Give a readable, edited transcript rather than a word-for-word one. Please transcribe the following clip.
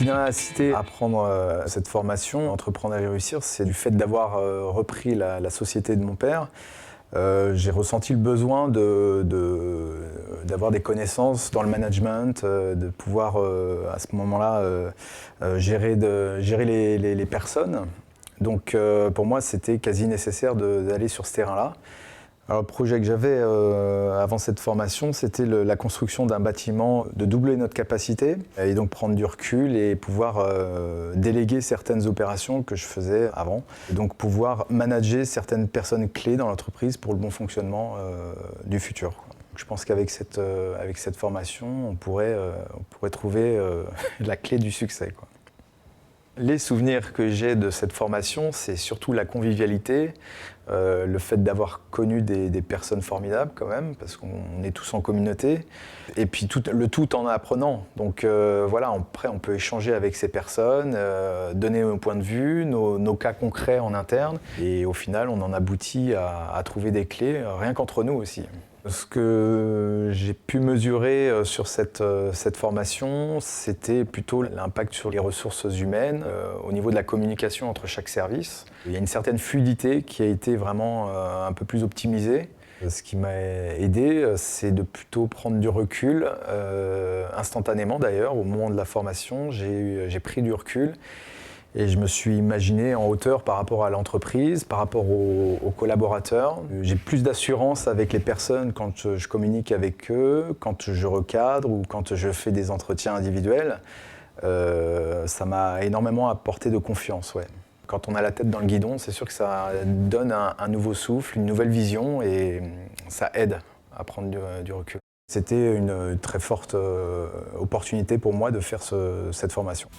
qui m'a incité à prendre cette formation Entreprendre et réussir, c'est du fait d'avoir repris la société de mon père. J'ai ressenti le besoin d'avoir des connaissances dans le management, de pouvoir à ce moment-là gérer les personnes. Donc pour moi, c'était quasi nécessaire d'aller sur ce terrain-là. Alors, le projet que j'avais avant cette formation, c'était la construction d'un bâtiment, de doubler notre capacité et donc prendre du recul et pouvoir déléguer certaines opérations que je faisais avant. Et donc pouvoir manager certaines personnes clés dans l'entreprise pour le bon fonctionnement du futur. Je pense qu'avec cette formation, on pourrait trouver la clé du succès, quoi. Les souvenirs que j'ai de cette formation, c'est surtout la convivialité, le fait d'avoir connu des personnes formidables quand même, parce qu'on est tous en communauté, et puis le tout en apprenant. Donc voilà, après on peut échanger avec ces personnes, donner nos points de vue, nos cas concrets en interne, et au final on en aboutit à trouver des clés, rien qu'entre nous aussi. Ce que j'ai pu mesurer sur cette formation, c'était plutôt l'impact sur les ressources humaines, au niveau de la communication entre chaque service. Il y a une certaine fluidité qui a été vraiment un peu plus optimisée. Ce qui m'a aidé, c'est de plutôt prendre du recul, instantanément d'ailleurs, au moment de la formation, j'ai pris du recul. Et je me suis imaginé en hauteur par rapport à l'entreprise, par rapport aux collaborateurs. J'ai plus d'assurance avec les personnes quand je communique avec eux, quand je recadre ou quand je fais des entretiens individuels. Ça m'a énormément apporté de confiance, ouais. Quand on a la tête dans le guidon, c'est sûr que ça donne un nouveau souffle, une nouvelle vision et ça aide à prendre du recul. C'était une très forte opportunité pour moi de faire cette formation.